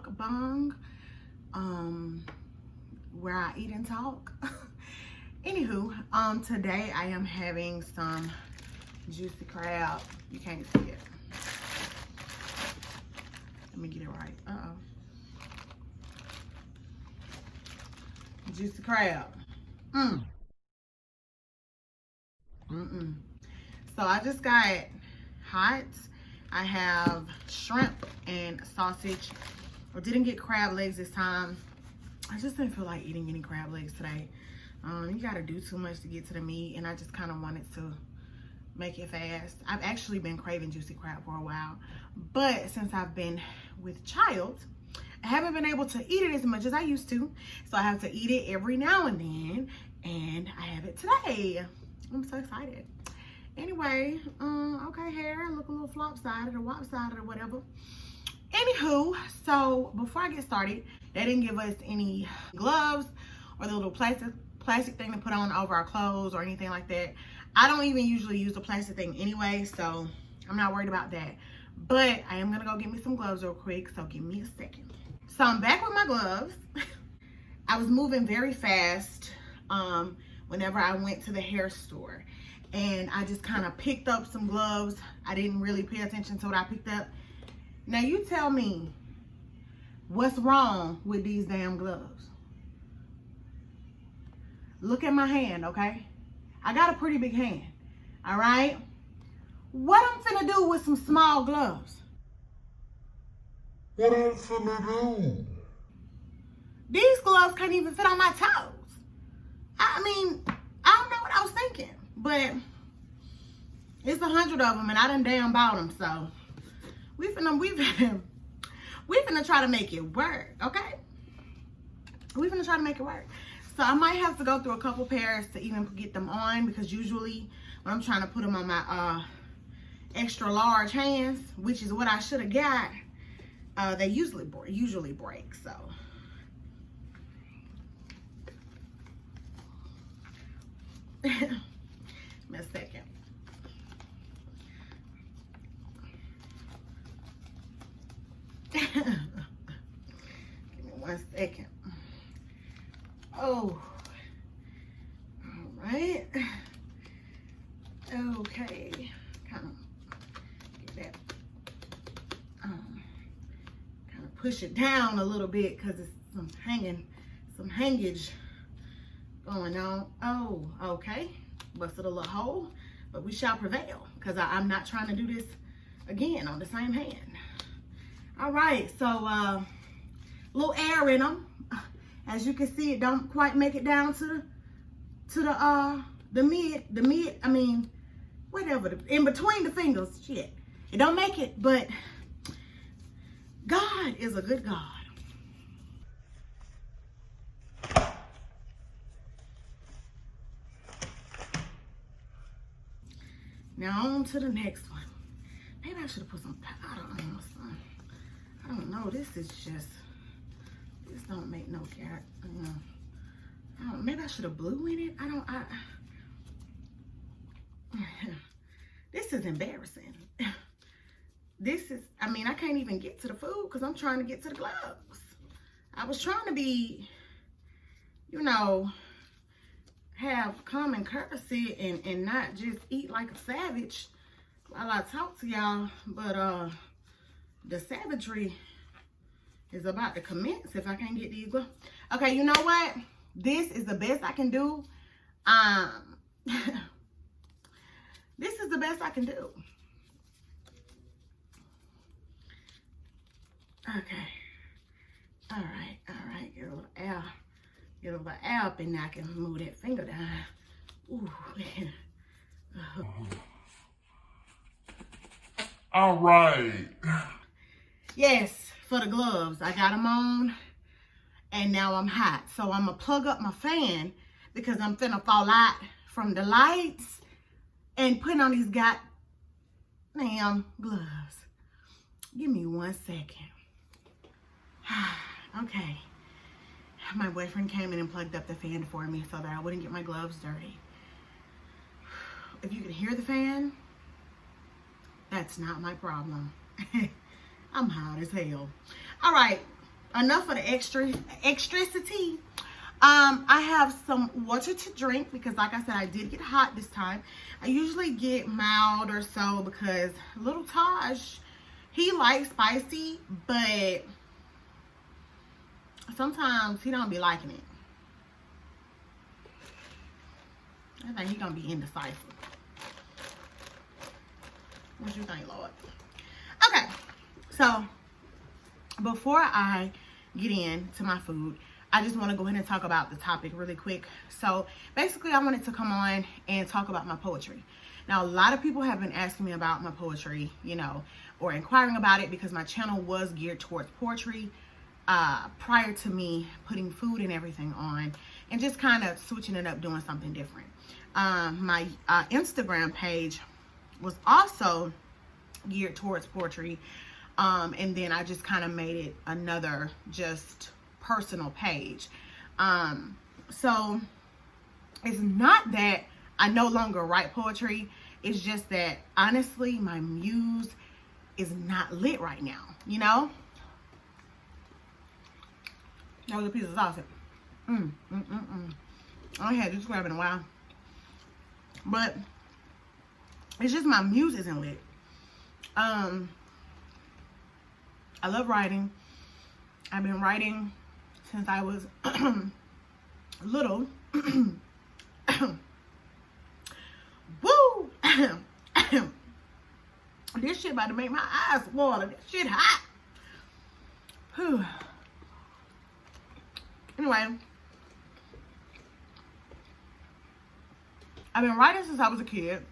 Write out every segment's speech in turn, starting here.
mukbang, where I eat and talk. Anywho, today I am having some juicy crab. You can't see it. Let me get it right. Juicy crab. So I just got hot. I have shrimp and sausage. I didn't get crab legs this time. I just didn't feel like eating any crab legs today. You gotta do too much to get to the meat, and I just kind of wanted to make it fast. I've actually been craving juicy crab for a while, but since I've been with child, I haven't been able to eat it as much as I used to. So I have to eat it every now and then, and I have it today. I'm so excited. Anyway, okay, hair look a little flop-sided or wop-sided or whatever. Anywho, so before I get started, they didn't give us any gloves or the little plastic thing to put on over our clothes or anything like that. I don't even usually use the plastic thing anyway, so I'm not worried about that. But I am gonna go get me some gloves real quick, so give me a second. So I'm back with my gloves. I was moving very fast whenever I went to the hair store, and I just kind of picked up some gloves. I didn't really pay attention to what I picked up. Now you tell me what's wrong with these damn gloves. Look at my hand, okay? I got a pretty big hand, all right? What I'm finna do with some small gloves? What I'm finna do? These gloves can't even fit on my toes. I mean, I don't know what I was thinking, but it's 100 of them, and I done damn bought them, so we finna try to make it work, okay? We finna try to make it work. So I might have to go through a couple pairs to even get them on, because usually when I'm trying to put them on my extra large hands, which is what I should have got, they usually break. So give me a second. Give me 1 second. Oh, all right. Okay, kind of get that, kind of push it down a little bit because it's some hangage going on. Oh, okay, busted a little hole, but we shall prevail, because I'm not trying to do this again on the same hand. All right, so little air in them. As you can see, it don't quite make it down to the mid, I mean, whatever, in between the fingers, shit. It don't make it, but God is a good God. Now on to the next one. Maybe I should have put some powder on or something. I don't know, this don't make no cat. I don't, maybe I should have blue in it. This is embarrassing. I mean, I can't even get to the food because I'm trying to get to the gloves. I was trying to be, you know, have common courtesy and not just eat like a savage while I talk to y'all, but the savagery is about to commence if I can't get these gloves. Okay, you know what? This is the best I can do. This is the best I can do. Okay. All right. Get a little air. Get a little air up, and I can move that finger down. Ooh. All right. Yes, for the gloves. I got them on, and now I'm hot. So I'm going to plug up my fan because I'm finna fall out from the lights and put on these goddamn gloves. Give me 1 second. Okay. My boyfriend came in and plugged up the fan for me so that I wouldn't get my gloves dirty. If you can hear the fan, that's not my problem. I'm hot as hell. All right, enough of the extricity. I have some water to drink because, like I said, I did get hot this time. I usually get mild or so because little Taj, he likes spicy, but sometimes he don't be liking it. I think he gonna be indecisive. What you think, Lord? Okay, so before I get into my food, I just want to go ahead and talk about the topic really quick. So basically, I wanted to come on and talk about my poetry. Now, a lot of people have been asking me about my poetry, you know, or inquiring about it because my channel was geared towards poetry prior to me putting food and everything on and just kind of switching it up, doing something different. My Instagram page was also geared towards poetry, and then I just kind of made it another just personal page. So it's not that I no longer write poetry, it's just that honestly my muse is not lit right now, you know. That was a piece of sausage. I had this crab in a while, but it's just my muse isn't lit. I love writing. I've been writing since I was little. Woo! This shit about to make my eyes water. This shit hot. Whew. Anyway, I've been writing since I was a kid.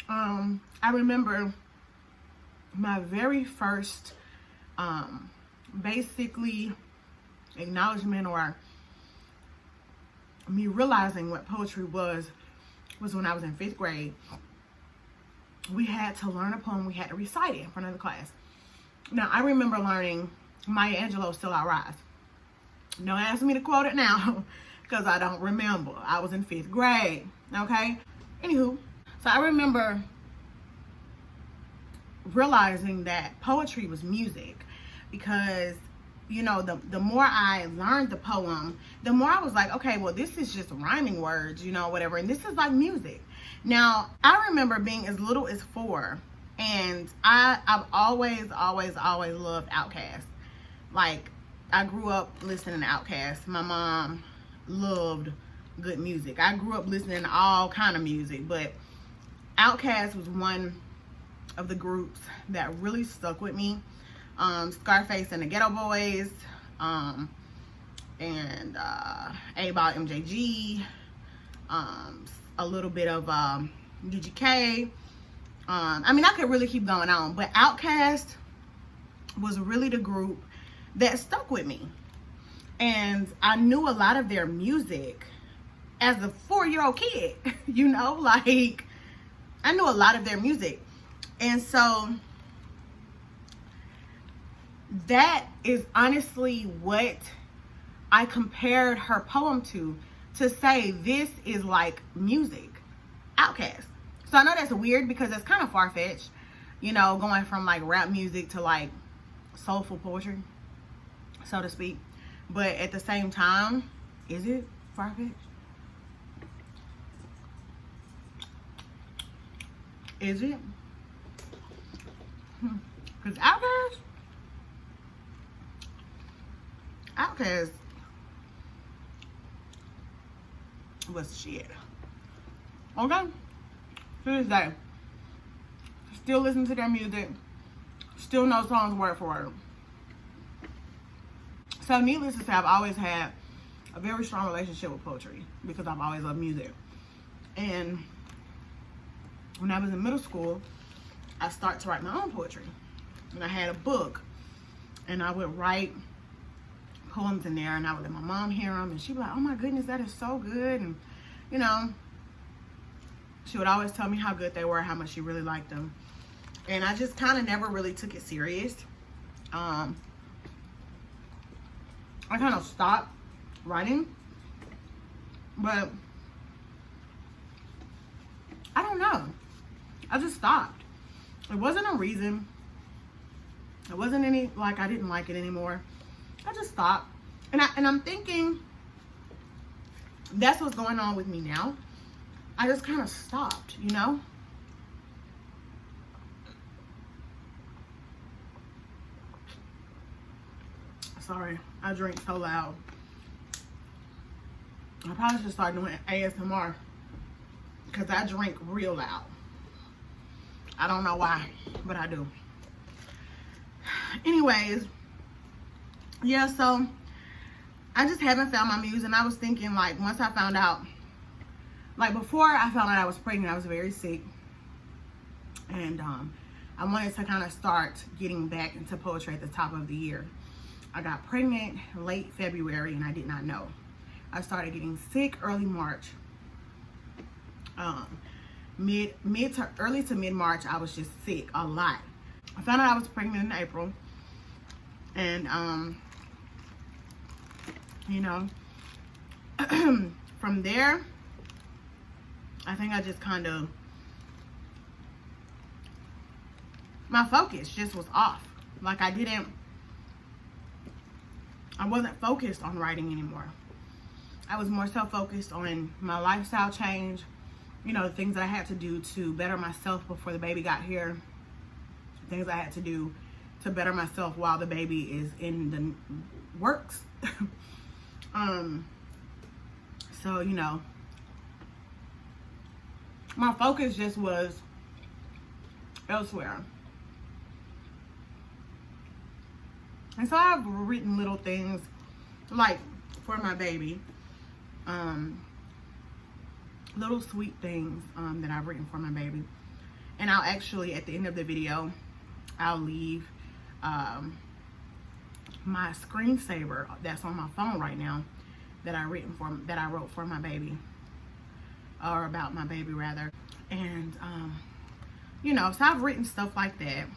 I remember my very first basically acknowledgement or me realizing what poetry was when I was in 5th grade. We had to learn a poem. We had to recite it in front of the class. Now, I remember learning Maya Angelou's Still I Rise. Don't ask me to quote it now because I don't remember. I was in 5th grade, okay? Anywho, so I remember realizing that poetry was music because, you know, the more I learned the poem, the more I was like, okay, well, this is just rhyming words, you know, whatever. And this is like music. Now, I remember being as little as 4, and I've always loved Outkast. Like, I grew up listening to Outkast. My mom loved good music. I grew up listening to all kind of music, but Outkast was one of the groups that really stuck with me. Scarface and the Ghetto Boys, and A-Ball MJG, a little bit of UGK. I mean, I could really keep going on, but Outkast was really the group that stuck with me. And I knew a lot of their music as a 4-year-old kid, you know, like I knew a lot of their music. And so that is honestly what I compared her poem to say this is like music, Outkast. So I know that's weird because it's kind of far-fetched, you know, going from like rap music to like soulful poetry, so to speak. But at the same time, is it far-fetched? Is it? Because Outkast was shit. Okay? To this day. Still listen to their music. Still know songs word for word. So needless to say, I've always had a very strong relationship with poetry because I've always loved music. And when I was in middle school, I started to write my own poetry. And I had a book. And I would write poems in there, and I would let my mom hear them, and she'd be like, oh my goodness, that is so good. And you know, she would always tell me how good they were, how much she really liked them. And I just kind of never really took it serious. I kind of stopped writing, but I don't know, I just stopped. It wasn't a reason. It wasn't any, like, I didn't like it anymore. I just stopped. And I'm thinking that's what's going on with me now. I just kind of stopped, you know? Sorry, I drink so loud. I probably should start doing ASMR because I drink real loud. I don't know why, but I do. Anyways, yeah, so I just haven't found my muse, and I was thinking, like, once I found out, like, before I found out I was pregnant, I was very sick, and I wanted to kind of start getting back into poetry at the top of the year. I got pregnant late February, and I did not know. I started getting sick early March. Early to mid March, I was just sick a lot. I found out I was pregnant in April, and you know, from there, I think I just kind of, my focus just was off. Like I wasn't focused on writing anymore. I was more so focused on my lifestyle change, you know, the things that I had to do to better myself before the baby got here, things I had to do to better myself while the baby is in the works. So, you know, my focus just was elsewhere. And so I've written little things like for my baby, little sweet things that I've written for my baby. And I'll actually, at the end of the video, I'll leave my screensaver that's on my phone right now that I wrote for my baby, or about my baby rather. And you know, so I've written stuff like that,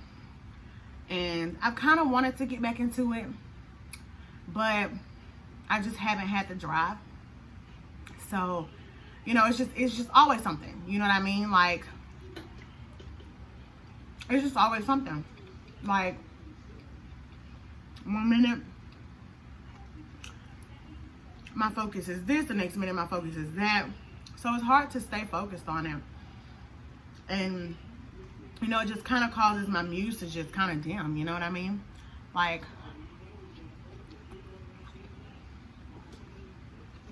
and I've kind of wanted to get back into it, but I just haven't had the drive. So, you know, it's just always something, you know what I mean? Like, it's just always something. Like, one minute my focus is this, the next minute my focus is that. So it's hard to stay focused on it. And, you know, it just kind of causes my muse to just kind of dim, you know what I mean? Like,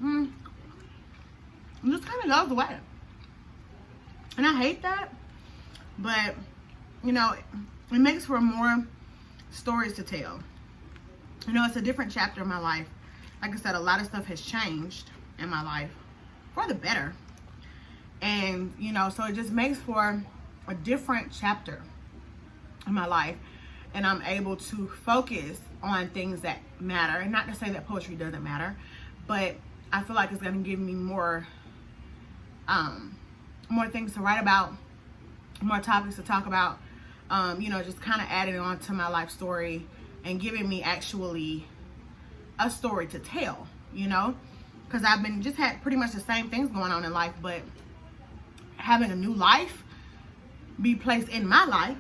it just kind of goes away. And I hate that, but, you know, it makes for more stories to tell. You know, it's a different chapter of my life. Like I said, a lot of stuff has changed in my life for the better. And, you know, so it just makes for a different chapter in my life. And I'm able to focus on things that matter. And not to say that poetry doesn't matter, but I feel like it's going to give me more things to write about, more topics to talk about, you know, just kind of adding on to my life story and giving me actually a story to tell, you know, because I've been just had pretty much the same things going on in life, but having a new life be placed in my life.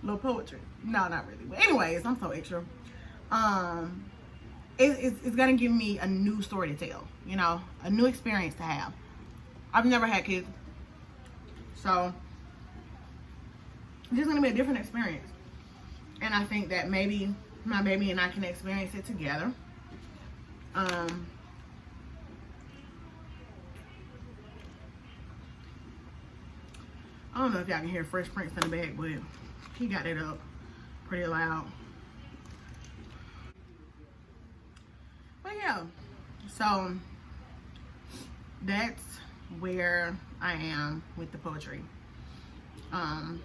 Little poetry. No, not really. But anyways, I'm so extra. It's gonna give me a new story to tell, you know, a new experience to have. I've never had kids, so it's just gonna be a different experience. And I think that maybe my baby and I can experience it together. I don't know if y'all can hear Fresh Prince in the back, but he got it up pretty loud. But yeah, so that's where I am with the poetry. And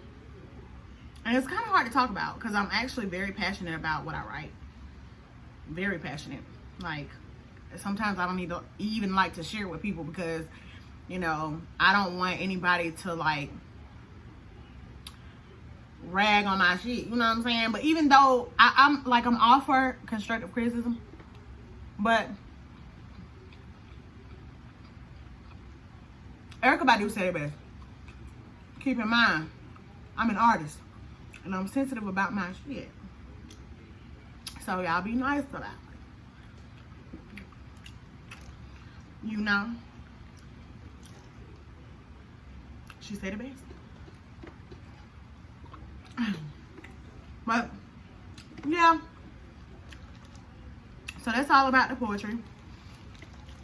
it's kind of hard to talk about because I'm actually very passionate about what I write. Very passionate. Like, sometimes I don't even like to share with people because, you know, I don't want anybody to, like, rag on my shit. You know what I'm saying? But even though I'm all for constructive criticism, but Erykah Badu said it best. Keep in mind, I'm an artist and I'm sensitive about my shit. So y'all be nice about it. You know? She said the best. But, yeah. So that's all about the poetry.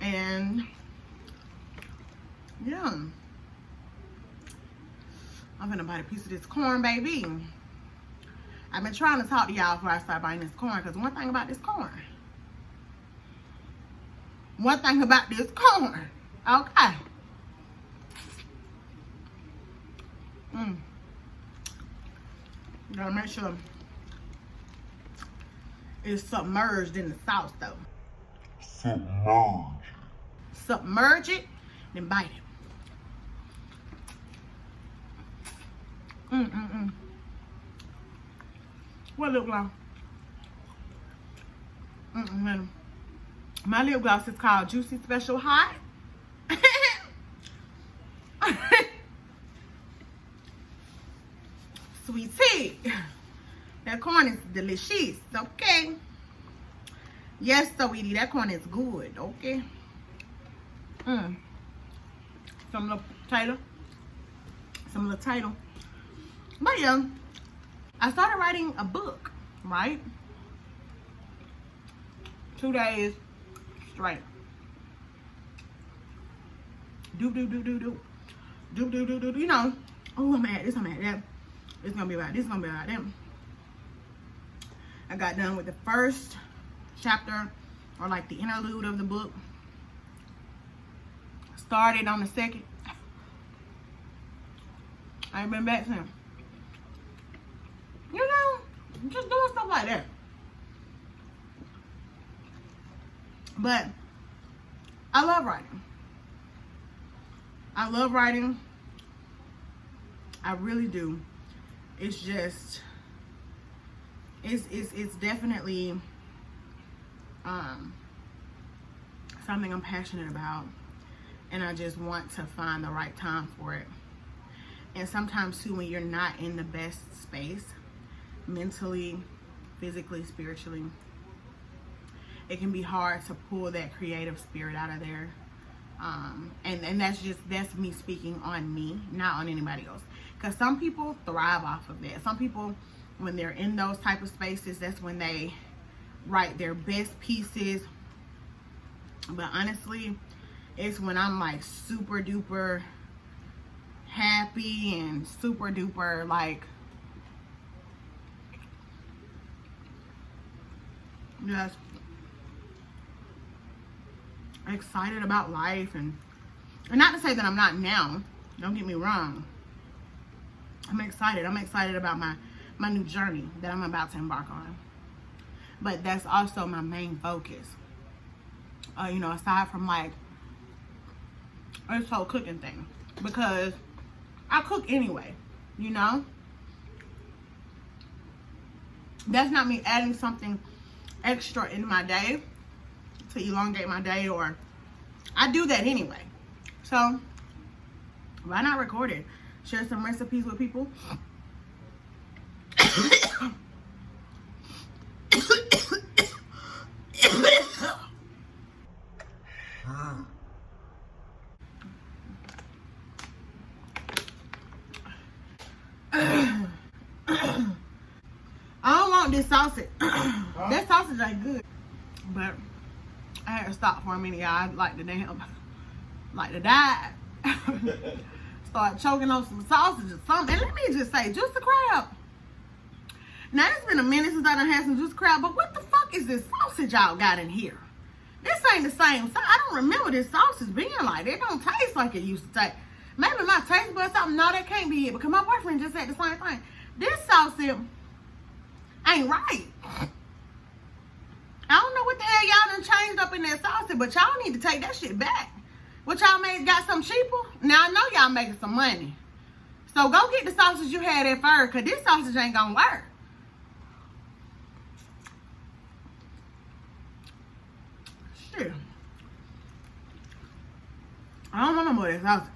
And, yeah. I'm gonna bite a piece of this corn, baby. I've been trying to talk to y'all before I start biting this corn, because one thing about this corn. Okay. Gotta make sure it's submerged in the sauce, though. Submerge it, then bite it. What lip gloss? My lip gloss is called Juicy Special Hot. Sweet tea. That corn is delicious, okay? Yes, sweetie, that corn is good, okay? Some little potato. But yeah, I started writing a book, right? 2 days straight. You know, oh, I'm at this, I'm at that. It's gonna be about this, gonna be about them. I got done with the first chapter, or like the interlude of the book. Started on the second. I ain't been back since. You know, just doing stuff like that. But I love writing. I really do. It's just, it's definitely something I'm passionate about, and I just want to find the right time for it. And sometimes too, when you're not in the best space, mentally, physically, spiritually, it can be hard to pull that creative spirit out of there. And that's me speaking on me, not on anybody else. Because some people thrive off of that. Some people, when they're in those type of spaces, that's when they write their best pieces. But honestly, it's when I'm like super duper happy and super duper like just excited about life, and not to say that I'm not now, don't get me wrong. I'm excited about my new journey that I'm about to embark on. But that's also my main focus. You know, aside from like this whole cooking thing, because I cook anyway, you know. That's not me adding something extra in my day to elongate my day, or I do that anyway. So why not record it? Share some recipes with people. I don't want this sausage. That sausage ain't good. But I had to stop for a minute, y'all. I like to die. Start choking on some sausage or something. And let me just say, juice of crab. Now, it's been a minute since I done had some juice of crab, but what the fuck is this sausage y'all got in here? This ain't the same. I don't remember this sausage being like that. It don't taste like it used to taste. Maybe my taste buds something. No, that can't be it, because my boyfriend just said the same thing. This sausage ain't right. I don't know what the hell y'all done changed up in that sausage, but y'all need to take that shit back. What y'all made got some cheaper? Now I know y'all making some money. So go get the sausage you had at first, because this sausage ain't gonna work. Shit. I don't want no more of that sausage.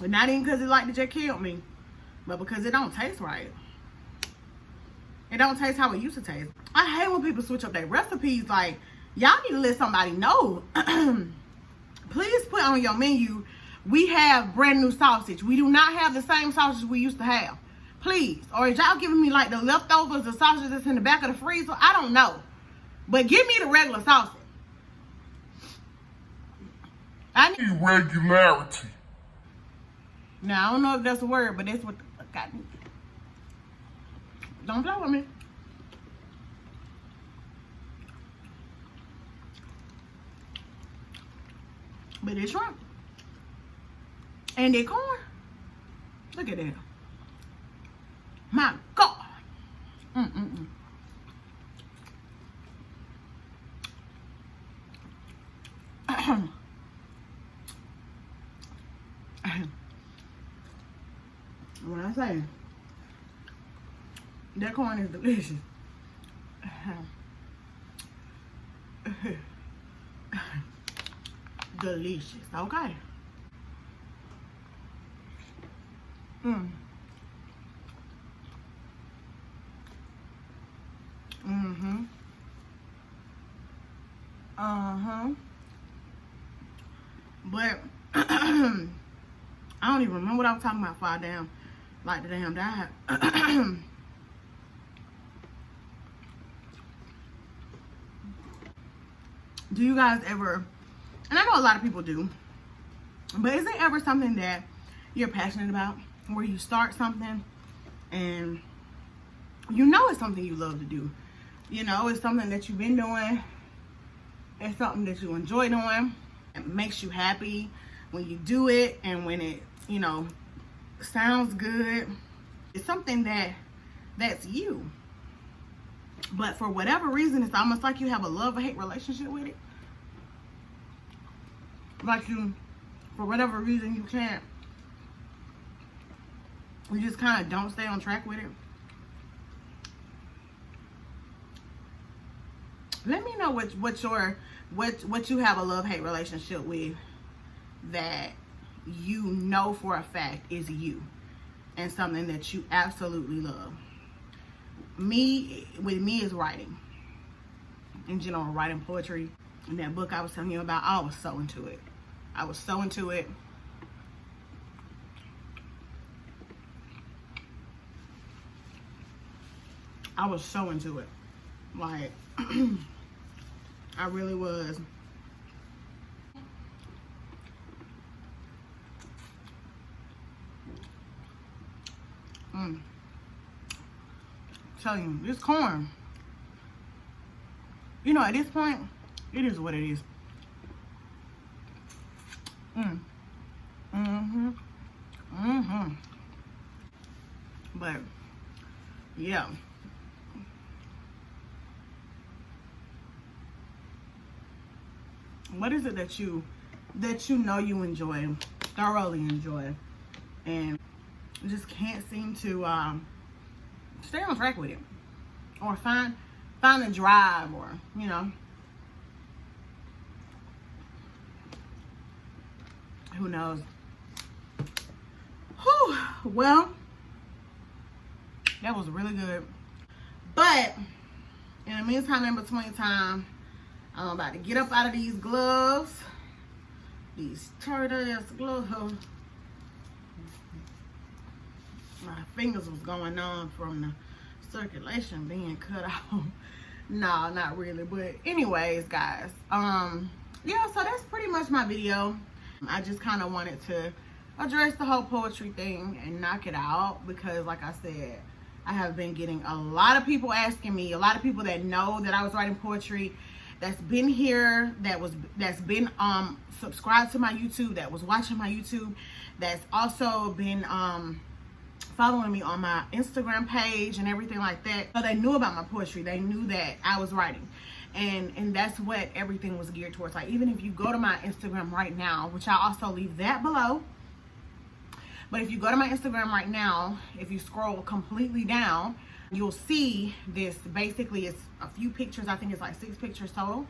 But not even because it like to just kill me, but because it don't taste right. It don't taste how it used to taste. I hate when people switch up their recipes. Like, y'all need to let somebody know. Please put on your menu, we have brand new sausage. We do not have the same sausage we used to have. Please. Or is y'all giving me like the leftovers, the sausage that's in the back of the freezer? I don't know. But give me the regular sausage. I need Irregularity. Now, I don't know if that's a word, but that's what the fuck I need. Don't play with me. But it's shrimp. And they corn. Look at that. My God. When I say that corn is delicious. Delicious. Okay. But I don't even remember what I was talking about before I the damn died. Do you guys ever, and I know a lot of people do, but is there ever something that you're passionate about, where you start something and you know it's something you love to do? You know, it's something that you've been doing. It's something that you enjoy doing. It makes you happy when you do it, and when it, you know, sounds good. It's something that's you. But for whatever reason, it's almost like you have a love-hate relationship with it. Like you, for whatever reason, you just kind of don't stay on track with it. Let me know what you have a love-hate relationship with, that you know for a fact is you and something that you absolutely love. With me is writing. In general, writing poetry. And that book I was telling you about, I was so into it. I was so into it. I was so into it. Like, I really was. Tell you, this corn, you know, at this point, it is what it is. But yeah, what is it that you know you enjoy, thoroughly enjoy, and just can't seem to stay on track with it, or find the drive, or, you know, who knows? Whew. Well, that was really good. But in the meantime, in between time, I'm about to get up out of these gloves, these turtle-ass gloves. My fingers was going on from the circulation being cut off. No, not really. But anyways, guys, yeah, so that's pretty much my video. I just kind of wanted to address the whole poetry thing and knock it out, because like I said, I have been getting a lot of people asking me, a lot of people that know that I was writing poetry, that's been here, that's been subscribed to my YouTube, that was watching my YouTube, that's also been following me on my Instagram page and everything like that. So they knew about my poetry. They knew that I was writing. And that's what everything was geared towards. Like, even if you go to my Instagram right now, which I'll also leave that below. But if you go to my Instagram right now, if you scroll completely down, you'll see this. Basically, it's a few pictures. I think it's like 6 pictures total.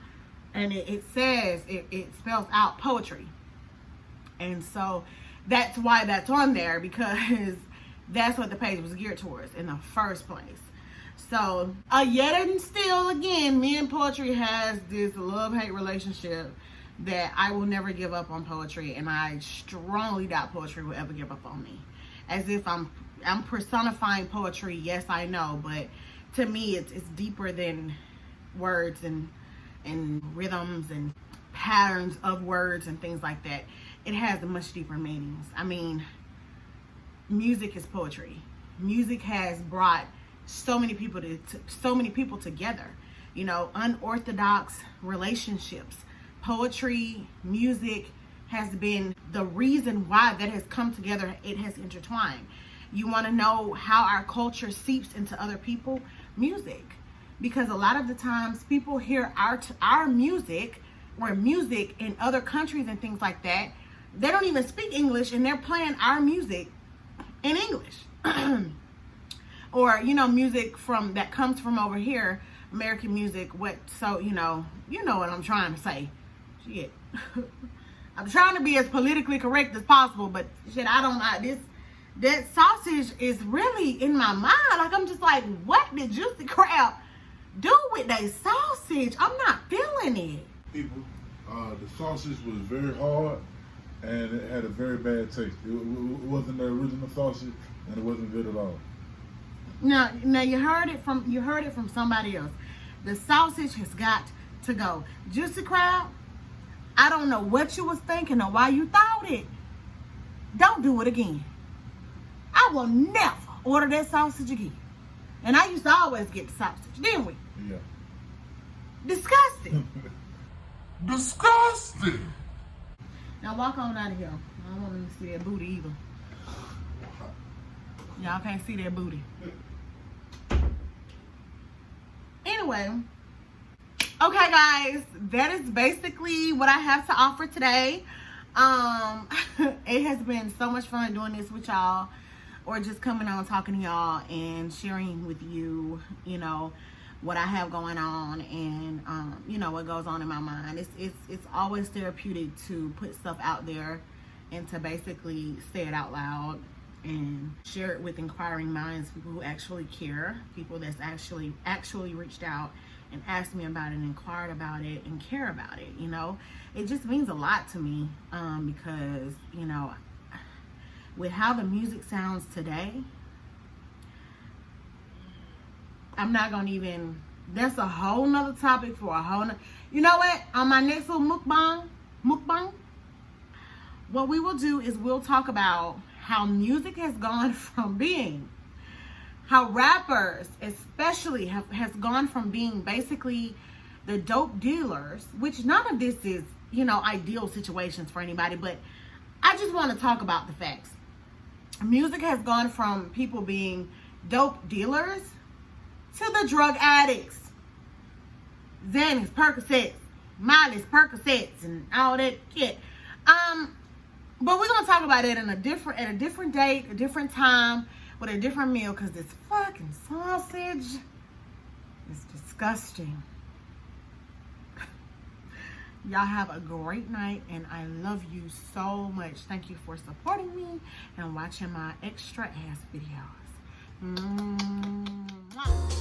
And it says, it spells out poetry. And so that's why that's on there, because that's what the page was geared towards in the first place. So, yet and still, again, me and poetry has this love-hate relationship that I will never give up on poetry, and I strongly doubt poetry will ever give up on me. As if I'm personifying poetry, yes, I know, but to me, it's deeper than words and rhythms and patterns of words and things like that. It has much deeper meanings. I mean, music is poetry. Music has brought so many people together. You know, unorthodox relationships. Poetry, music has been the reason why that has come together. It has intertwined. You want to know how our culture seeps into other people? Music. Because a lot of the times people hear our music or music in other countries and things like that. They don't even speak English and they're playing our music in English. Or, you know, music that comes from over here, American music. You know what I'm trying to say. Shit. I'm trying to be as politically correct as possible, but shit, that sausage is really in my mind. Like, I'm just like, what did Juicy Crab do with that sausage? I'm not feeling it. People, the sausage was very hard and it had a very bad taste. It wasn't the original sausage and it wasn't good at all. Now you heard it from somebody else. The sausage has got to go. Juicy Crab, I don't know what you was thinking or why you thought it. Don't do it again. I will never order that sausage again. And I used to always get the sausage, didn't we? Yeah. Disgusting. Disgusting. Now walk on out of here. I don't want them to see that booty either. Y'all can't see that booty. Anyway, okay guys, that is basically what I have to offer today. It has been so much fun doing this with y'all, or just coming on talking to y'all and sharing with you, you know, what I have going on and you know, what goes on in my mind. It's always therapeutic to put stuff out there and to basically say it out loud and share it with inquiring minds, people who actually care, people that's actually reached out and asked me about it and inquired about it and care about it. You know, it just means a lot to me, because, you know, with how the music sounds today, I'm not gonna even, that's a whole nother topic for a whole nother, you know what, on my next little mukbang, what we will do is we'll talk about how music has gone from being, how rappers especially has gone from being basically the dope dealers, which none of this is, you know, ideal situations for anybody, but I just want to talk about the facts. Music has gone from people being dope dealers to the drug addicts. Xanax, Percocets, Miley's, Percocets, and all that shit. But we're gonna talk about it at a different date, a different time, with a different meal, because this fucking sausage is disgusting. Y'all have a great night, and I love you so much. Thank you for supporting me and watching my extra ass videos. Mwah.